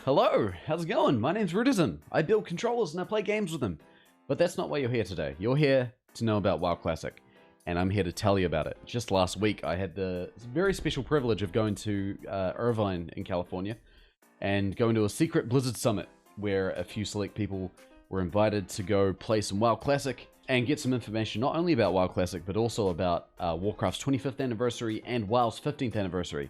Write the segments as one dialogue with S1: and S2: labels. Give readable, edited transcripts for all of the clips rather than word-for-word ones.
S1: Hello, how's it going? My name's Rudism. I build controllers and I play games with them. But that's not why you're here today. You're here to know about WoW Classic, and I'm here to tell you about it. Just last week, I had the very special privilege of going to Irvine in California and going to a secret Blizzard Summit where a few select people were invited to go play some WoW Classic and get some information not only about WoW Classic, but also about Warcraft's 25th anniversary and WoW's 15th anniversary.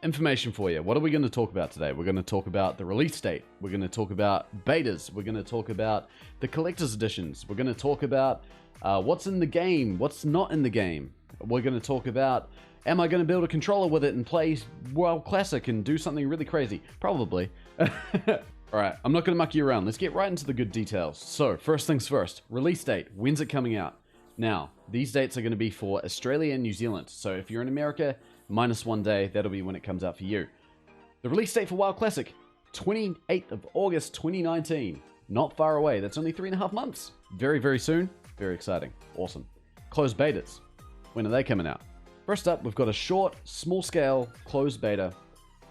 S1: Information for you. What are we going to talk about today? We're going to talk about the release date. We're going to talk about betas. We're going to talk about the collector's editions. We're going to talk about what's in the game, what's not in the game. We're going to talk about, am I going to build a controller with it and play WoW Classic and do something really crazy? Probably. Alright, I'm not going to muck you around. Let's get right into the good details. So, first things first. Release date. When's it coming out? Now, these dates are going to be for Australia and New Zealand. So if you're in America, minus 1 day, that'll be when it comes out for you. The release date for WoW Classic, 28th of August 2019. Not far away. That's only 3.5 months. Very, very soon. Very exciting. Awesome. Closed betas. When are they coming out? First up, we've got a short, small-scale closed beta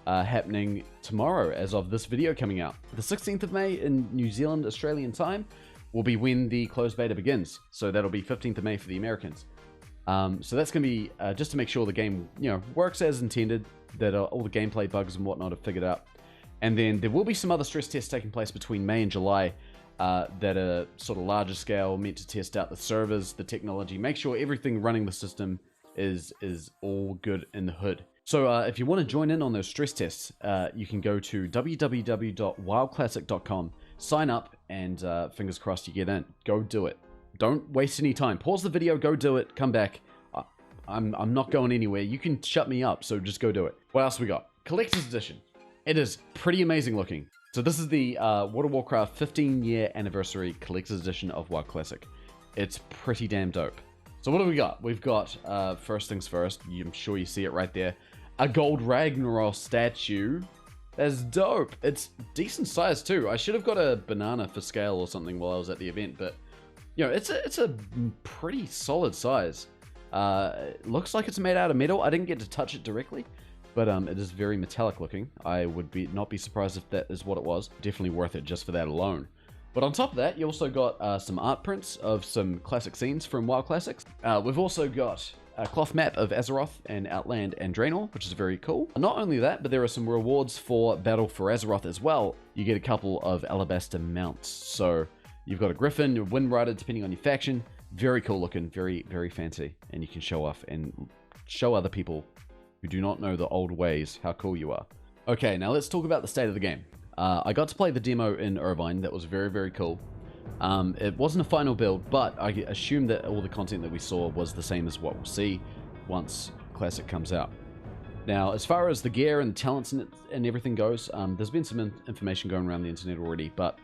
S1: happening tomorrow as of this video coming out. The 16th of May in New Zealand, Australian time will be when the closed beta begins. So that'll be 15th of May for the Americans. So that's going to be just to make sure the game, works as intended, that all the gameplay bugs and whatnot are figured out. And then there will be some other stress tests taking place between May and July that are sort of larger scale, meant to test out the servers, the technology, make sure everything running the system is all good in the hood. So if you want to join in on those stress tests, you can go to www.wowclassic.com, sign up, and fingers crossed you get in. Go do it. Don't waste any time. Pause the video, go do it, come back. I'm not going anywhere. You can shut me up, so just go do it. What else we got? Collector's Edition. It is pretty amazing looking. So this is the World of Warcraft 15-year anniversary Collector's Edition of WoW Classic. It's pretty damn dope. So what do we got? We've got, first things first, I'm sure you see it right there, a gold Ragnaros statue. That's dope. It's decent size too. I should have got a banana for scale or something while I was at the event, but it's a pretty solid size. It looks like it's made out of metal. I didn't get to touch it directly, but it is very metallic looking. I would not be surprised if that is what it was. Definitely worth it just for that alone. But on top of that, you also got some art prints of some classic scenes from WoW Classics. We've also got a cloth map of Azeroth and Outland and Draenor, which is very cool. Not only that, but there are some rewards for Battle for Azeroth as well. You get a couple of Alabaster mounts. So you've got a Griffin, a Wind Rider, depending on your faction. Very cool looking, very, very fancy. And you can show off and show other people who do not know the old ways how cool you are. Okay, now let's talk about the state of the game. I got to play the demo in Irvine. That was very, very cool. It wasn't a final build, but I assume that all the content that we saw was the same as what we'll see once Classic comes out. Now, as far as the gear and the talents and everything goes, there's been some information going around the internet already, but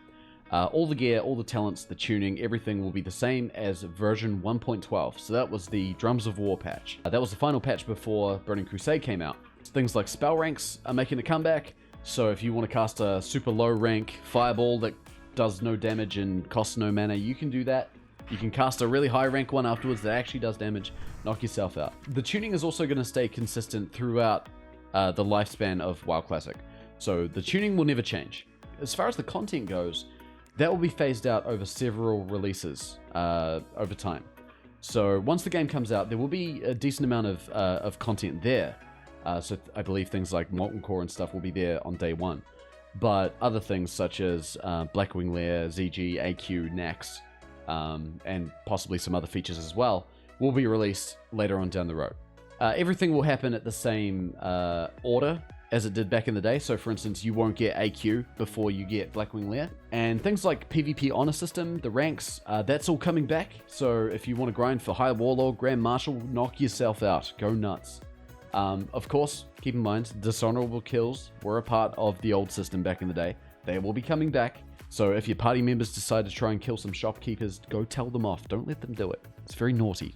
S1: all the gear, all the talents, the tuning, everything will be the same as version 1.12. So that was the Drums of War patch. That was the final patch before Burning Crusade came out. Things like spell ranks are making a comeback. So if you want to cast a super low rank fireball that does no damage and costs no mana, you can do that. You can cast a really high rank one afterwards that actually does damage, knock yourself out. The tuning is also going to stay consistent throughout the lifespan of WoW Classic. So the tuning will never change. As far as the content goes, that will be phased out over several releases over time. So once the game comes out, there will be a decent amount of content there. So I believe things like Molten Core and stuff will be there on day one. But other things such as Blackwing Lair, ZG, AQ, Nax, and possibly some other features as well, will be released later on down the road. Everything will happen at the same order as it did back in the day. So for instance, you won't get AQ before you get Blackwing Lair. And things like PvP honor system, the ranks, that's all coming back. So if you want to grind for High Warlord, Grand Marshal, knock yourself out. Go nuts. Of course, keep in mind, dishonorable kills were a part of the old system back in the day. They will be coming back. So if your party members decide to try and kill some shopkeepers, go tell them off. Don't let them do it. It's very naughty.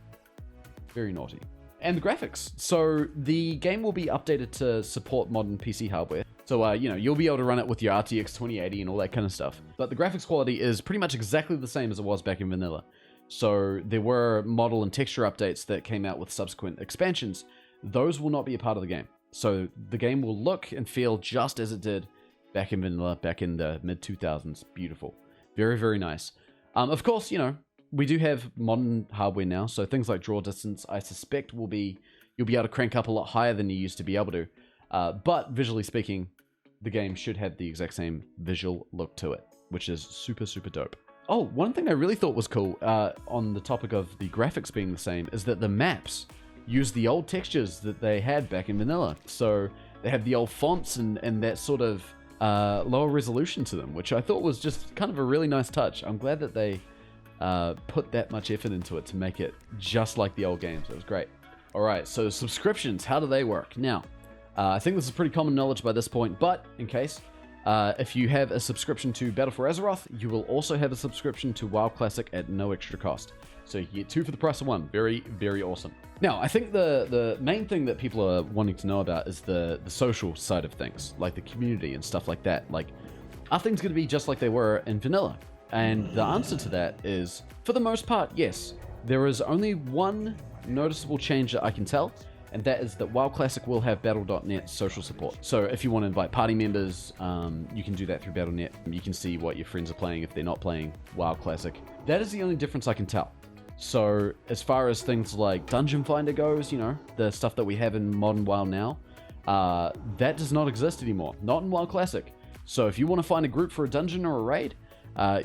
S1: Very naughty. And the graphics. So the game will be updated to support modern PC hardware. So, you'll be able to run it with your RTX 2080 and all that kind of stuff. But the graphics quality is pretty much exactly the same as it was back in vanilla. So there were model and texture updates that came out with subsequent expansions. Those will not be a part of the game. So the game will look and feel just as it did back in vanilla, back in the mid-2000s. Beautiful. Very, very nice. Of course, you know, we do have modern hardware now, so things like draw distance, I suspect you'll be able to crank up a lot higher than you used to be able to. But visually speaking, the game should have the exact same visual look to it, which is super, super dope. Oh, one thing I really thought was cool on the topic of the graphics being the same is that the maps use the old textures that they had back in vanilla. So they have the old fonts and that sort of lower resolution to them, which I thought was just kind of a really nice touch. I'm glad that they put that much effort into it to make it just like the old games. It was great. All right, so subscriptions, how do they work? Now, I think this is pretty common knowledge by this point, but in case, if you have a subscription to Battle for Azeroth, you will also have a subscription to WoW Classic at no extra cost. So you get 2 for the price of 1. Very, very awesome. Now, I think the main thing that people are wanting to know about is the social side of things, like the community and stuff like that. Like, are things going to be just like they were in vanilla? And the answer to that is, for the most part, yes. There is only one noticeable change that I can tell, and that is that WoW Classic will have Battle.net social support. So if you want to invite party members, you can do that through Battle.net. You can see what your friends are playing if they're not playing WoW Classic. That is the only difference I can tell. So as far as things like Dungeon Finder goes, you know, the stuff that we have in modern WoW now, that does not exist anymore. Not in WoW Classic. So if you want to find a group for a dungeon or a raid,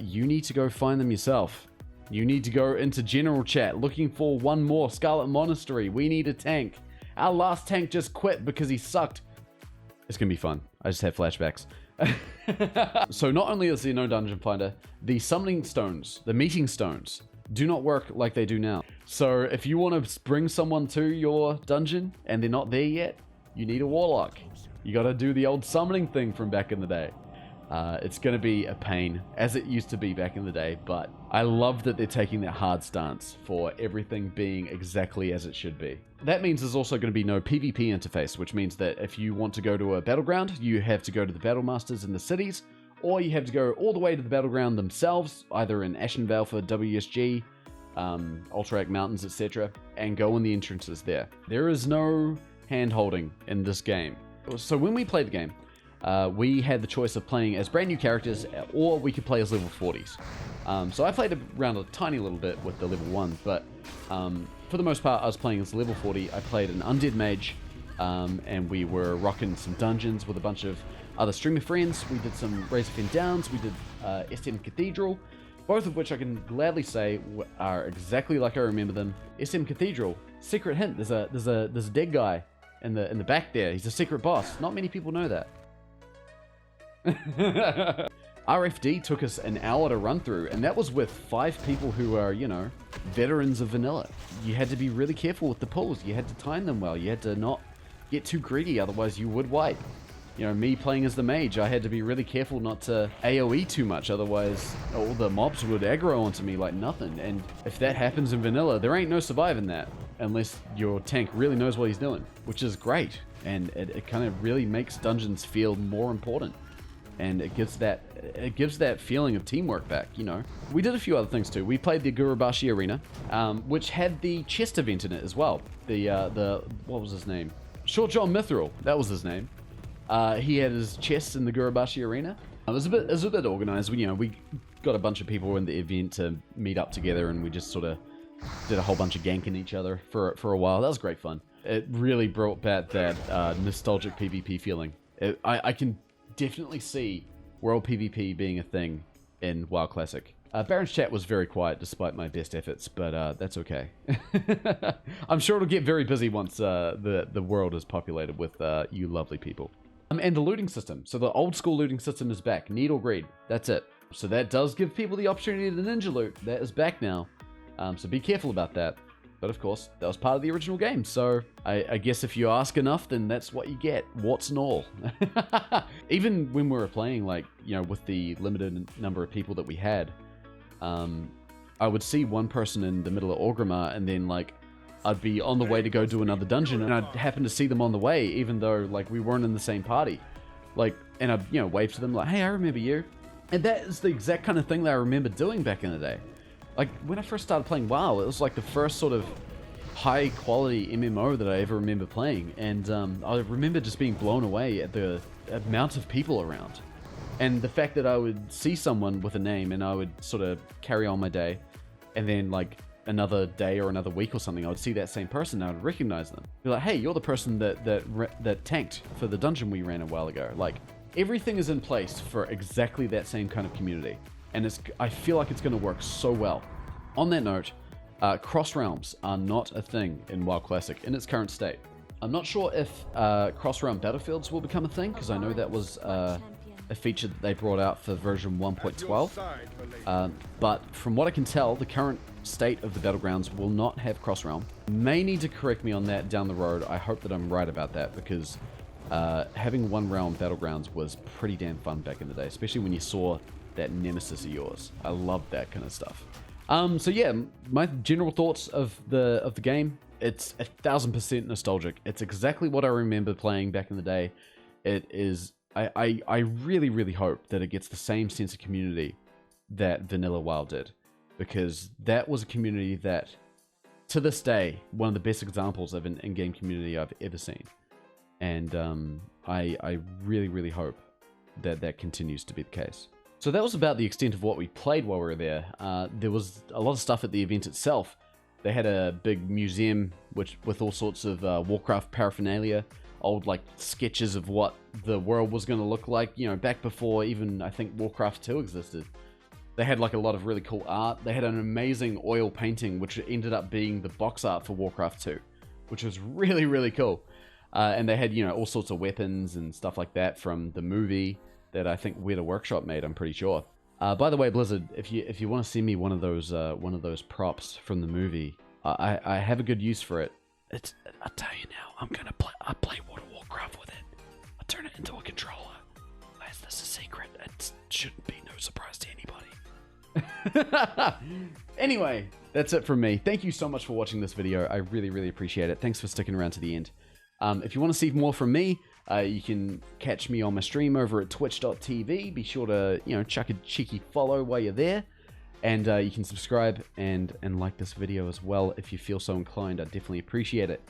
S1: you need to go find them yourself. You need to go into general chat looking for one more Scarlet Monastery. We need a tank. Our last tank just quit because he sucked. It's going to be fun. I just had flashbacks. So not only is there no Dungeon Finder, the summoning stones, the meeting stones, do not work like they do now. So if you want to bring someone to your dungeon and they're not there yet, you need a warlock. You got to do the old summoning thing from back in the day. It's going to be a pain, as it used to be back in the day, but I love that they're taking that hard stance for everything being exactly as it should be. That means there's also going to be no PvP interface, which means that if you want to go to a battleground, you have to go to the battle masters in the cities, or you have to go all the way to the battleground themselves, either in Ashenvale for WSG, Alterac Mountains, etc., and go in the entrances there. There is no hand-holding in this game. So when we played the game, we had the choice of playing as brand new characters, or we could play as level 40s. So I played around a tiny little bit with the level 1, but for the most part I was playing as level 40. I played an undead mage, and we were rocking some dungeons with a bunch of other streamer friends. We did some Razorfen Downs, we did SM Cathedral, both of which I can gladly say are exactly like I remember them. SM Cathedral, secret hint, there's a dead guy in the back there. He's a secret boss. Not many people know that. RFD took us an hour to run through, and that was with 5 people who are, you know, veterans of vanilla. You had to be really careful with the pulls. You had to time them well. You had to not get too greedy, otherwise you would wipe. You know, me playing as the mage, I had to be really careful not to AoE too much, otherwise all the mobs would aggro onto me like nothing. And if that happens in vanilla, there ain't no surviving that, unless your tank really knows what he's doing, which is great. And it kind of really makes dungeons feel more important. And it gives that feeling of teamwork back, you know. We did a few other things too. We played the Gurubashi Arena, which had the chest event in it as well. The what was his name? Short John Mithril, that was his name. He had his chest in the Gurubashi Arena. It was a bit organized. We got a bunch of people in the event to meet up together, and we just sort of did a whole bunch of ganking each other for a while. That was great fun. It really brought back that nostalgic PvP feeling. I can definitely see World PvP being a thing in WoW Classic. Baron's chat was very quiet despite my best efforts, but that's okay. I'm sure it'll get very busy once the world is populated with you lovely people. And the looting system. So the old school looting system is back. Need or greed. That's it. So that does give people the opportunity to ninja loot. That is back now. So be careful about that. But of course, that was part of the original game. So I guess if you ask enough, then that's what you get. Warts and all. Even when we were playing, like, you know, with the limited number of people that we had, I would see one person in the middle of Orgrimmar, and then, like, I'd be on the way to go do another dungeon, and I'd happen to see them on the way, even though, like, we weren't in the same party. Like, and I'd, you know, wave to them, like, hey, I remember you. And that is the exact kind of thing that I remember doing back in the day. Like, when I first started playing WoW, it was like the first sort of high-quality MMO that I ever remember playing. And I remember just being blown away at the amount of people around. And the fact that I would see someone with a name and I would sort of carry on my day, and then like another day or another week or something, I would see that same person and I would recognize them. Be like, hey, you're the person that tanked for the dungeon we ran a while ago. Like, everything is in place for exactly that same kind of community. And I feel like it's going to work so well. On that note, cross realms are not a thing in WoW Classic in its current state. I'm not sure if cross realm battlefields will become a thing, because I know that was a feature that they brought out for version 1.12. But from what I can tell, the current state of the battlegrounds will not have cross realm. May need to correct me on that down the road. I hope that I'm right about that, because having one realm battlegrounds was pretty damn fun back in the day, especially when you saw that nemesis of yours. I loved that kind of stuff. So yeah, my general thoughts of the game. It's 1000% nostalgic. It's exactly what I remember playing back in the day. It is. I really, really hope that it gets the same sense of community that Vanilla WoW did, because that was a community that, to this day, one of the best examples of an in-game community I've ever seen. And I really, really hope that that continues to be the case. So that was about the extent of what we played while we were there. There was a lot of stuff at the event itself. They had a big museum with all sorts of Warcraft paraphernalia, old like sketches of what the world was going to look like, you know, back before even I think Warcraft 2 existed. They had like a lot of really cool art. They had an amazing oil painting, which ended up being the box art for Warcraft 2, which was really, really cool. And they had, you know, all sorts of weapons and stuff like that from the movie that I think Weta Workshop made, I'm pretty sure. By the way, Blizzard, if you want to send me one of those props from the movie, I have a good use for it. I'll tell you now, I play World of Warcraft with it. I turn it into a controller. Why is this a secret? It shouldn't be no surprise to anybody. Anyway, that's it from me. Thank you so much for watching this video. I really, really appreciate it. Thanks for sticking around to the end. If you want to see more from me, you can catch me on my stream over at twitch.tv. Be sure to, you know, chuck a cheeky follow while you're there. And you can subscribe and like this video as well if you feel so inclined. I definitely appreciate it.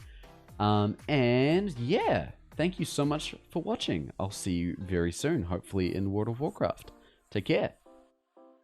S1: And yeah, thank you so much for watching. I'll see you very soon, hopefully in World of Warcraft. Take care.